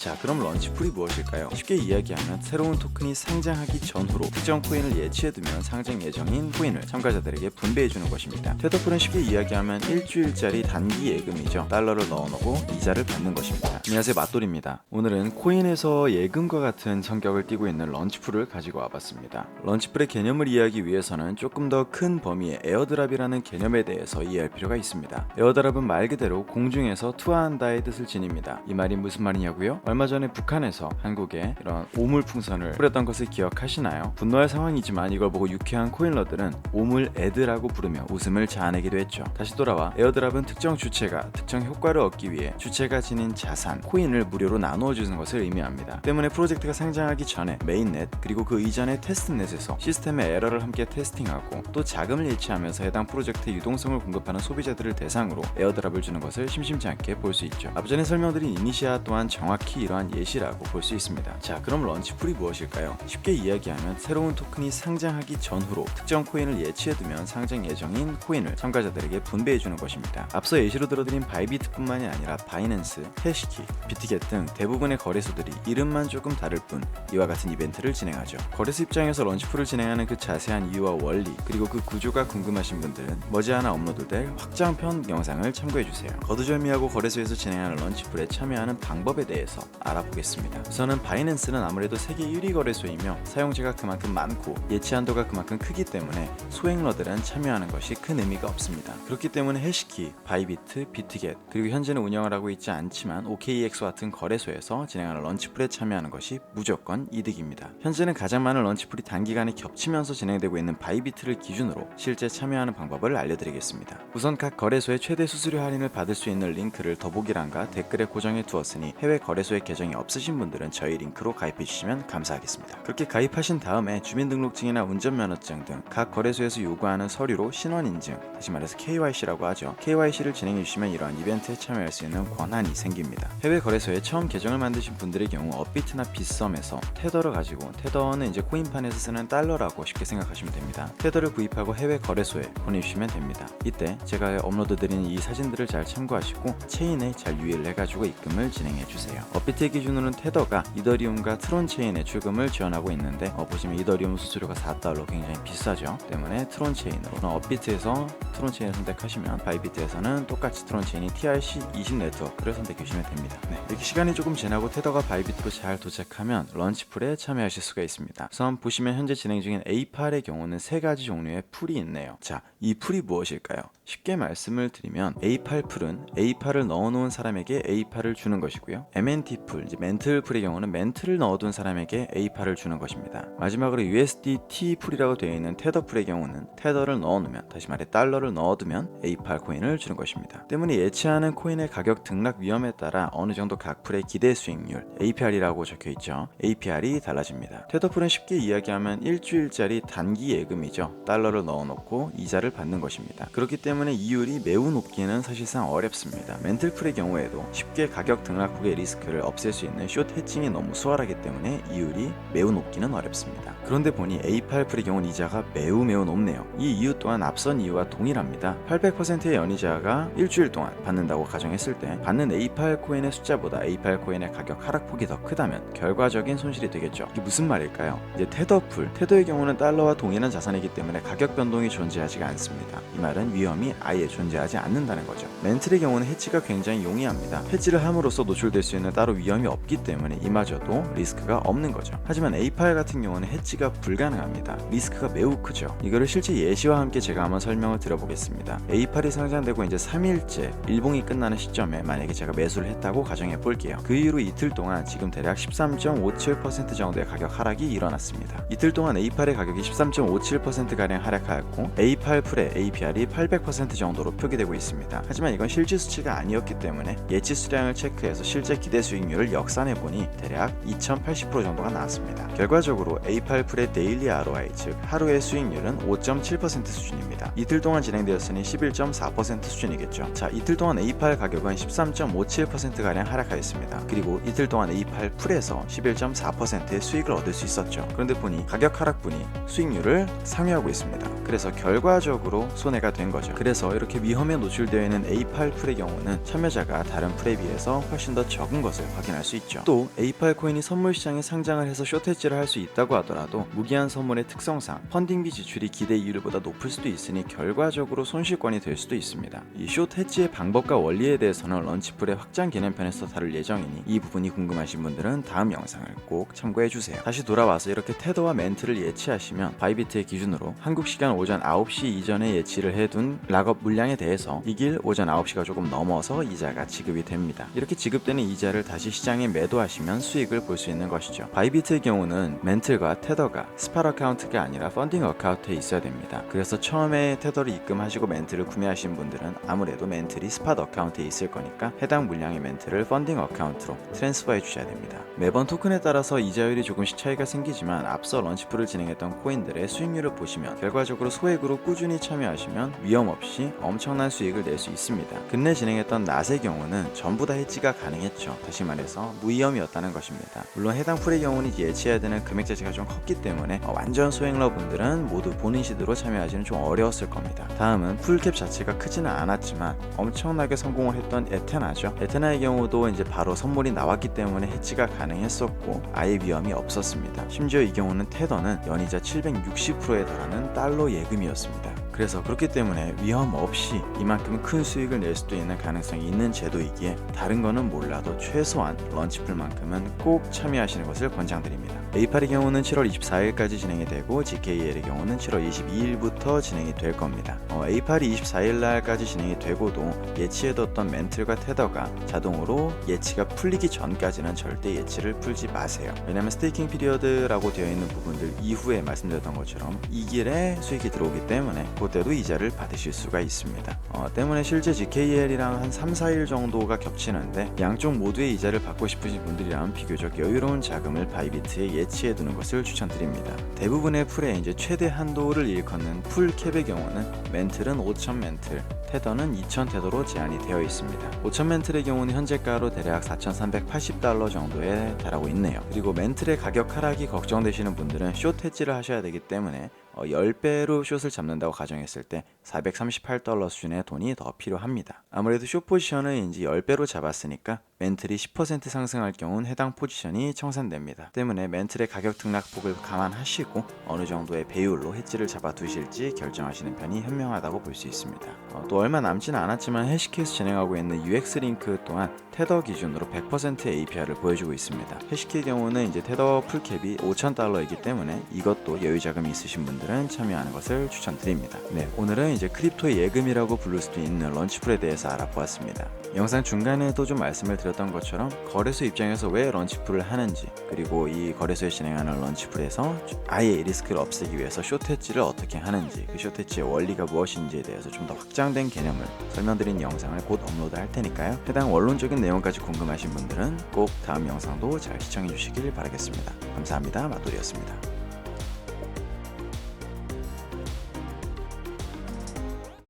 자, 그럼 런치풀이 무엇일까요? 쉽게 이야기하면 새로운 토큰이 상장하기 전후로 특정 코인을 예치해두면 상장 예정인 코인을 참가자들에게 분배해주는 것입니다. 테더풀은 쉽게 이야기하면 일주일짜리 단기 예금이죠. 달러를 넣어놓고 이자를 받는 것입니다. 안녕하세요, 맛돌입니다. 오늘은 코인에서 예금과 같은 성격을 띠고 있는 런치풀을 가지고 와봤습니다. 런치풀의 개념을 이해하기 위해서는 조금 더 큰 범위의 에어드랍이라는 개념에 대해서 이해할 필요가 있습니다. 에어드랍은 말 그대로 공중에서 투하한다의 뜻을 지닙니다. 이 말이 무슨 말이냐고요? 얼마 전에 북한에서 한국에 이런 오물풍선을 뿌렸던 것을 기억하시나요? 분노할 상황이지만 이걸 보고 유쾌한 코인러들은 오물 애드라고 부르며 웃음을 자아내기도 했죠. 다시 돌아와 에어드랍은 특정 주체가 특정 효과를 얻기 위해 주체가 지닌 자산, 코인을 무료로 나누어 주는 것을 의미합니다. 때문에 프로젝트가 상장하기 전에 메인넷 그리고 그 이전의 테스트넷에서 시스템의 에러를 함께 테스팅하고 또 자금을 예치하면서 해당 프로젝트의 유동성을 공급하는 소비자들을 대상으로 에어드랍을 주는 것을 심심치 않게 볼 수 있죠. 앞전에 설명드린 이니시아 또한 정확히 이러한 예시라고 볼 수 있습니다. 자, 그럼 런치풀이 무엇일까요? 쉽게 이야기하면 새로운 토큰이 상장하기 전후로 특정 코인을 예치해두면 상장 예정인 코인을 참가자들에게 분배해주는 것입니다. 앞서 예시로 들어드린 바이비트뿐만이 아니라 바이낸스, 해시키, 비트겟 등 대부분의 거래소들이 이름만 조금 다를 뿐 이와 같은 이벤트를 진행하죠. 거래소 입장에서 런치풀을 진행하는 그 자세한 이유와 원리 그리고 그 구조가 궁금하신 분들은 머지않아 업로드될 확장편 영상을 참고해주세요. 거두절미하고 거래소에서 진행하는 런치풀에 참여하는 방법에 대해서 알아보겠습니다. 우선은 바이낸스는 아무래도 세계 1위 거래소이며 사용자가 그만큼 많고 예치 한도가 그만큼 크기 때문에 소액러들은 참여하는 것이 큰 의미가 없습니다. 그렇기 때문에 해시키, 바이비트, 비트겟 그리고 현재는 운영을 하고 있지 않지만 OKEX와 같은 거래소에서 진행하는 런치풀에 참여하는 것이 무조건 이득입니다. 현재는 가장 많은 런치풀이 단기간에 겹치면서 진행되고 있는 바이비트를 기준으로 실제 참여하는 방법을 알려드리겠습니다. 우선 각 거래소의 최대 수수료 할인을 받을 수 있는 링크를 더보기란과 댓글에 고정해 두었으니 해외 거래소의 계정이 없으신 분들은 저희 링크로 가입해 주시면 감사하겠습니다. 그렇게 가입하신 다음에 주민등록증이나 운전면허증 등 각 거래소에서 요구하는 서류로 신원인증, 다시 말해서 KYC라고 하죠. KYC를 진행해 주시면 이러한 이벤트에 참여할 수 있는 권한이 생깁니다. 해외 거래소에 처음 계정을 만드신 분들의 경우 업비트나 빗썸에서 테더를 가지고, 테더는 이제 코인판에서 쓰는 달러라고 쉽게 생각하시면 됩니다. 테더를 구입하고 해외 거래소에 보내주시면 됩니다. 이때 제가 업로드드린 이 사진들을 잘 참고하시고 체인에 잘 유의를 해가지고 입금을 진행해 주세요. 업비트의 기준으로는 테더가 이더리움과 트론 체인의 출금을 지원하고 있는데 보시면 이더리움 수수료가 $4 굉장히 비싸죠. 때문에 트론 체인으로, 업비트에서 트론 체인을 선택하시면 바이비트에서는 똑같이 트론 체인이 TRC20 네트워크를 선택해 주시면 됩니다. 이렇게 시간이 조금 지나고 테더가 바이비트로 잘 도착하면 런치풀에 참여하실 수가 있습니다. 우선 보시면 현재 진행 중인 A8의 경우는 3가지 종류의 풀이 있네요. 자, 이 풀이 무엇일까요? 쉽게 말씀을 드리면 A8 풀은 A8을 넣어놓은 사람에게 A8을 주는 것이고요. MNT 풀, 이제 멘틀 풀의 경우는 멘틀을 넣어둔 사람에게 A8을 주는 것입니다. 마지막으로 USDT 풀이라고 되어 있는 테더 풀의 경우는 테더를 넣어놓으면, 다시 말해 달러를 넣어두면 A8 코인을 주는 것입니다. 때문에 예치하는 코인의 가격 등락 위험에 따라 어느 정도 각 풀의 기대 수익률, APR이라고 적혀있죠. APR이 달라집니다. 테더 풀은 쉽게 이야기하면 일주일짜리 단기 예금이죠. 달러를 넣어놓고 이자를 받는 것입니다. 그렇기 때문에 이율이 매우 높기는 사실상 어렵습니다. 멘틀 풀의 경우에도 쉽게 가격 등락 후의 리스크를 없앨 수 있는 숏 해칭이 너무 수월하기 때문에 이율이 매우 높기는 어렵습니다. 그런데 보니 A8 풀의 경우는 이자가 매우 높네요. 이 이유 또한 앞선 이유와 동일합니다. 800%의 연이자가 일주일 동안 받는다고 가정했을 때 받는 A8 코인의 숫자보다 A8 코인의 가격 하락폭이 더 크다면 결과적인 손실이 되겠죠. 이게 무슨 말일까요? 이제 테더 풀, 테더의 경우는 달러와 동일한 자산이기 때문에 가격 변동이 존재하지가 않습니다. 이 말은 위험이 아예 존재하지 않는다는 거죠. 멘틀의 경우는 해치가 굉장히 용이합니다. 해치를 함으로써 노출될 수 있는 따로 위험이 없기 때문에 이마저도 리스크가 없는 거죠. 하지만 A8 같은 경우는 해치가 불가능합니다. 리스크가 매우 크죠. 이거를 실제 예시와 함께 제가 한번 설명을 드려보겠습니다. A8이 상장되고 이제 3일째 일봉이 끝나는 시점에 만약에 제가 매수를 했다고 가정해 볼게요. 그 이후로 이틀 동안 지금 대략 13.57% 정도의 가격 하락이 일어났습니다. 이틀 동안 A8의 가격이 13.57%가량 하락하였고 A8 풀의 APR이 800% 정도로 표기되고 있습니다. 하지만 이건 실질 수치가 아니었기 때문에 예치 수량을 체크해서 실제 기대 수익률을 역산해보니 대략 2080% 정도가 나왔습니다. 결과적으로 A8 풀의 데일리 ROI, 즉 하루의 수익률은 5.7% 수준입니다. 이틀 동안 진행되었으니 11.4% 수준이겠죠. 자, 이틀 동안 A8 가격은 13.57%가량 하락하였습니다. 그리고 이틀 동안 A8 풀에서 11.4%의 수익을 얻을 수 있었죠. 그런데 보니 가격 하락분이 수익률을 상회하고 있습니다. 그래서 결과적으로 손해가 된 거죠. 그래서 이렇게 위험에 노출되어 있는 A8 풀의 경우는 참여자가 다른 풀에 비해서 훨씬 더 적은 것을 확인할 수 있죠. 또 A8 코인이 선물 시장에 상장을 해서 숏 해지를 할 수 있다고 하더라도 무기한 선물의 특성상 펀딩비 지출이 기대 이율보다 높을 수도 있으니 결과적으로 손실권이 될 수도 있습니다. 이 숏 해지의 방법과 원리에 대해서는 런치풀의 확장 개념편에서 다룰 예정이니 이 부분이 궁금하신 분들은 다음 영상을 꼭 참고해주세요. 다시 돌아와서 이렇게 테더와 멘트를 예치하시면 바이비트의 기준으로 한국 시간 오전 9시 이전에 예치를 해둔 락업 물량에 대해서 이길 오전 9시가 조금 넘어서 이자가 지급이 됩니다. 이렇게 지급되는 이자를 다시 시장에 매도하시면 수익을 볼 수 있는 것이죠. 바이비트의 경우는 멘틀과 테더가 스팟 어카운트가 아니라 펀딩 어카운트에 있어야 됩니다. 그래서 처음에 테더를 입금하시고 멘틀을 구매하신 분들은 아무래도 멘틀이 스팟 어카운트에 있을 거니까 해당 물량의 멘틀을 펀딩 어카운트로 트랜스퍼해 주셔야 됩니다. 매번 토큰에 따라서 이자율이 조금씩 차이가 생기지만 앞서 런치풀을 진행했던 코인들의 수익률을 보시면 결과적으로 소액으로 꾸준히 참여하시면 위험 없이 엄청난 수익을 낼 수 있습니다. 근래 진행했던 낫의 경우는 전부 다 해지가 가능했죠. 다시 말해서 무위험이었다는 것입니다. 물론 해당 풀의 경우는 예치해야 되는 금액 자체가 좀 컸기 때문에 완전 소액러 분들은 모두 본인 시드로 참여하기는 좀 어려웠을 겁니다. 다음은 풀캡 자체가 크지는 않았지만 엄청나게 성공을 했던 에테나죠. 에테나의 경우도 이제 바로 선물이 나왔기 때문에 해지가 가능했었고 아예 위험이 없었습니다. 심지어 이 경우는 테더는 연이자 760%에 달하는 달러 예금이었습니다. 그래서 그렇기 때문에 위험 없이 이만큼 큰 수익을 낼 수도 있는 가능성이 있는 제도이기에 다른 거는 몰라도 최소한 런치풀만큼은 꼭 참여하시는 것을 권장드립니다. A8의 경우는 7월 24일까지 진행이 되고 GKL의 경우는 7월 22일부터 진행이 될 겁니다. A8이 24일날까지 진행이 되고도 예치해뒀던 멘틀과 테더가 자동으로 예치가 풀리기 전까지는 절대 예치를 풀지 마세요. 왜냐면 스테이킹 피리어드라고 되어 있는 부분들 이후에 말씀드렸던 것처럼 이 길에 수익이 들어오기 때문에 그때도 이자를 받으실 수가 있습니다. 때문에 실제 GKL이랑 한 3-4일 정도가 겹치는데 양쪽 모두의 이자를 받고 싶으신 분들이라면 비교적 여유로운 자금을 바이비트에 예치해 두는 것을 추천드립니다. 대부분의 풀에 이제 최대 한도를 일컫는 풀캡의 경우는 멘틀은 5,000 멘틀, 테더는 2,000 테더로 제한이 되어 있습니다. 5,000 멘틀의 경우는 현재가로 대략 4,380달러 정도에 달하고 있네요. 그리고 멘틀의 가격 하락이 걱정되시는 분들은 숏 해지를 하셔야 되기 때문에 10배로 숏을 잡는다고 가정했을 때 438달러 수준의 돈이 더 필요합니다. 아무래도 숏 포지션을 이제 10배로 잡았으니까 멘틀이 10% 상승할 경우는 해당 포지션이 청산됩니다. 때문에 멘틀의 가격 등락폭을 감안하시고 어느 정도의 배율로 해지를 잡아 두실지 결정하시는 편이 현명하다고 볼 수 있습니다. 또 얼마 남지는 않았지만 해시케에서 진행하고 있는 UX링크 또한 테더 기준으로 100%의 APR을 보여주고 있습니다. 해시케의 경우는 이제 테더 풀캡이 5,000달러이기 때문에 이것도 여유 자금이 있으신 분들은 참여하는 것을 추천드립니다. 네, 오늘은 이제 크립토의 예금이라고 부를 수도 있는 런치풀에 대해서 알아보았습니다. 영상 중간에도 좀 말씀을 드렸던 것처럼 거래소 입장에서 왜 런치풀을 하는지, 그리고 이 거래소에 진행하는 런치풀에서 아예 리스크를 없애기 위해서 숏헤지를 어떻게 하는지, 그 숏헤지의 원리가 무엇인지에 대해서 좀 더 확장된 개념을 설명드린 영상을 곧 업로드 할 테니까요. 해당 원론적인 내용까지 궁금하신 분들은 꼭 다음 영상도 잘 시청해 주시길 바라겠습니다. 감사합니다. 마돌이었습니다.